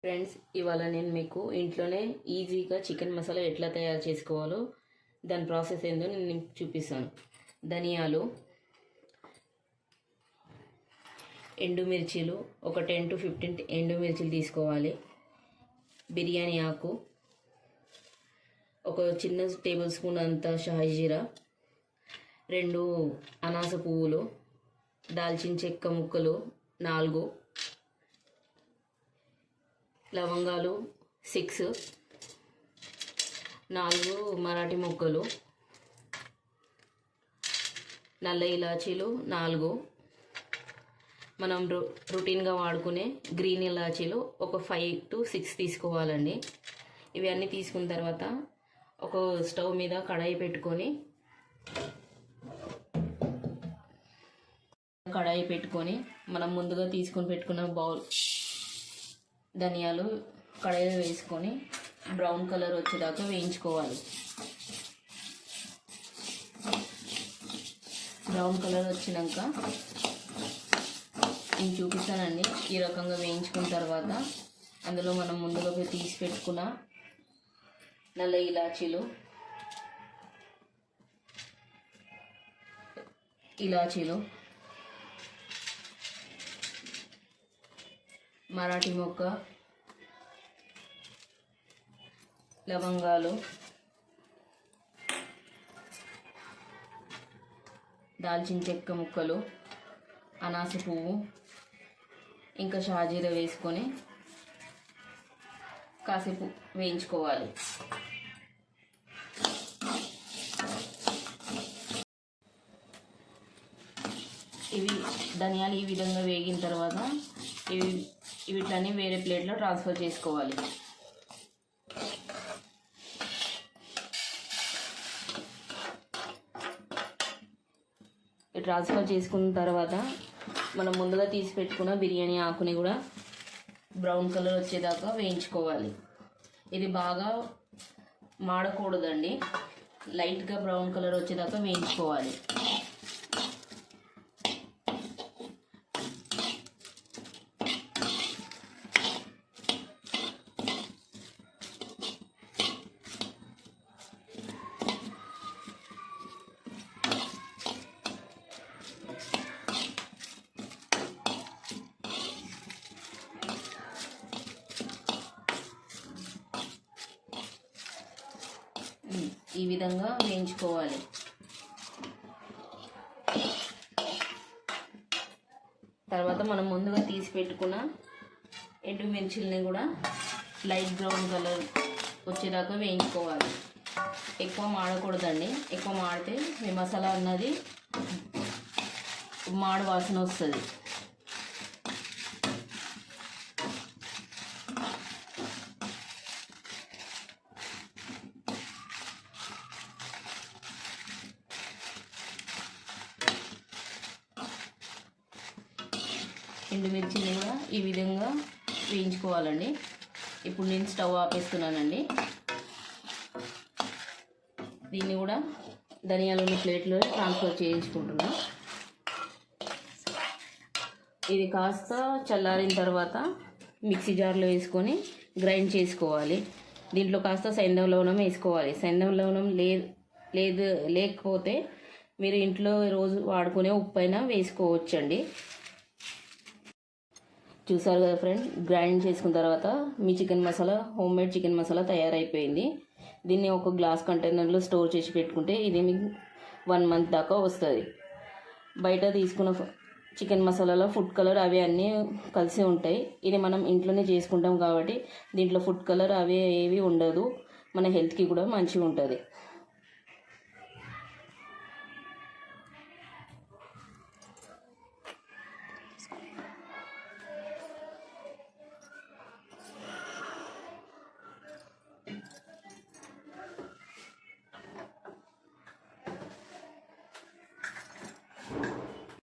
Friends, ఇవాళ నేను మీకు ఇంట్లోనే ఈజీగా చికెన్ మసాలా ఎట్లా తయారు చేసుకోవాలో దాని ప్రాసెస్ ఏందో నేను మీకు చూపిస్తాను. ధనియాలు, ఎండుమిర్చీలు ఒక 10 to 15 ఎండుమిర్చీలు తీసుకోవాలి. బిర్యానీ ఆకు, ఒక చిన్న టేబుల్ స్పూన్ అంత షాజీరా, 2 అనాస పువ్వులు, దాల్చిన చెక్క ముక్కలు 4, లవంగాలు 6, 4 మరాఠీ మొగ్గలు, నల్ల ఇలాచీలు 4, మనం రొటీన్గా వాడుకునే గ్రీన్ ఇలాచీలు ఒక 5 to 6 తీసుకోవాలండి. ఇవి అన్నీ తీసుకున్న తర్వాత ఒక స్టవ్ మీద కడాయి పెట్టుకొని మనం ముందుగా తీసుకొని పెట్టుకున్న బౌల్ ధనియాలు కడాయిలో వేసుకొని బ్రౌన్ కలర్ వచ్చేదాకా వేయించుకోవాలి. బ్రౌన్ కలర్ వచ్చినాక నేను చూపిస్తానండి. ఈ రకంగా వేయించుకున్న తర్వాత అందులో మనం ముందుగా తీసి పెట్టుకున్న నల్ల ఇలాచీలు, మరాఠీ మొక్క, లవంగాలు, దాల్చిన చెక్క ముక్కలు, అనాస పువ్వు, ఇంకా షాజీరా వేసుకొని కాసేపు వేయించుకోవాలి. ఇవి ధనియాలు ఈ విధంగా వేగిన తర్వాత వీటిని వేరే ప్లేట్లో ట్రాన్స్ఫర్ చేసుకోవాలి. ట్రాన్స్ఫర్ చేసుకున్న తర్వాత మనం ముందుగా తీసి పెట్టుకున్న బిర్యానీ ఆకుని కూడా బ్రౌన్ కలర్ వచ్చేదాకా వేయించుకోవాలి. ఇది బాగా మాడకూడదండి, లైట్గా బ్రౌన్ కలర్ వచ్చేదాకా వేయించుకోవాలి. ఈ విధంగా వేయించుకోవాలి. తర్వాత మనం ముందుగా తీసి పెట్టుకున్న ఎండుమిర్చిల్ని కూడా లైట్ బ్రౌన్ కలర్ వచ్చేదాకా వేయించుకోవాలి. ఎక్కువ మాడకూడదండి, ఎక్కువ మాడితే మీ మసాలా అన్నది మాడు వాసన వస్తుంది. ఎండుమిర్చిని కూడా ఈ విధంగా వేయించుకోవాలండి. ఇప్పుడు నేను స్టవ్ ఆపేస్తున్నానండి. దీన్ని కూడా ధనియాల ప్లేట్లో ట్రాన్స్ఫర్ చేయించుకుంటున్నా. ఇది కాస్త చల్లారిన తర్వాత మిక్సీ జార్లో వేసుకొని గ్రైండ్ చేసుకోవాలి. దీంట్లో కాస్త సైంధవ లవణం వేసుకోవాలి. సైంధవ లవణం లేకపోతే మీరు ఇంట్లో రోజు వాడుకునే ఉప్పు అయినా వేసుకోవచ్చండి. చూసారు కదా ఫ్రెండ్, గ్రైండ్ చేసుకున్న తర్వాత మీ chicken masala, homemade chicken masala తయారైపోయింది. దీన్ని ఒక గ్లాస్ కంటైనర్లో స్టోర్ చేసి పెట్టుకుంటే ఇది మీకు 1 month దాకా వస్తుంది. బయట తీసుకున్న చికెన్ మసాలాలో ఫుడ్ కలర్ అవి అన్నీ కలిసి ఉంటాయి. ఇది మనం ఇంట్లోనే చేసుకుంటాం కాబట్టి దీంట్లో ఫుడ్ కలర్ అవి ఏవి ఉండదు. మన హెల్త్కి కూడా మంచిగా ఉంటుంది.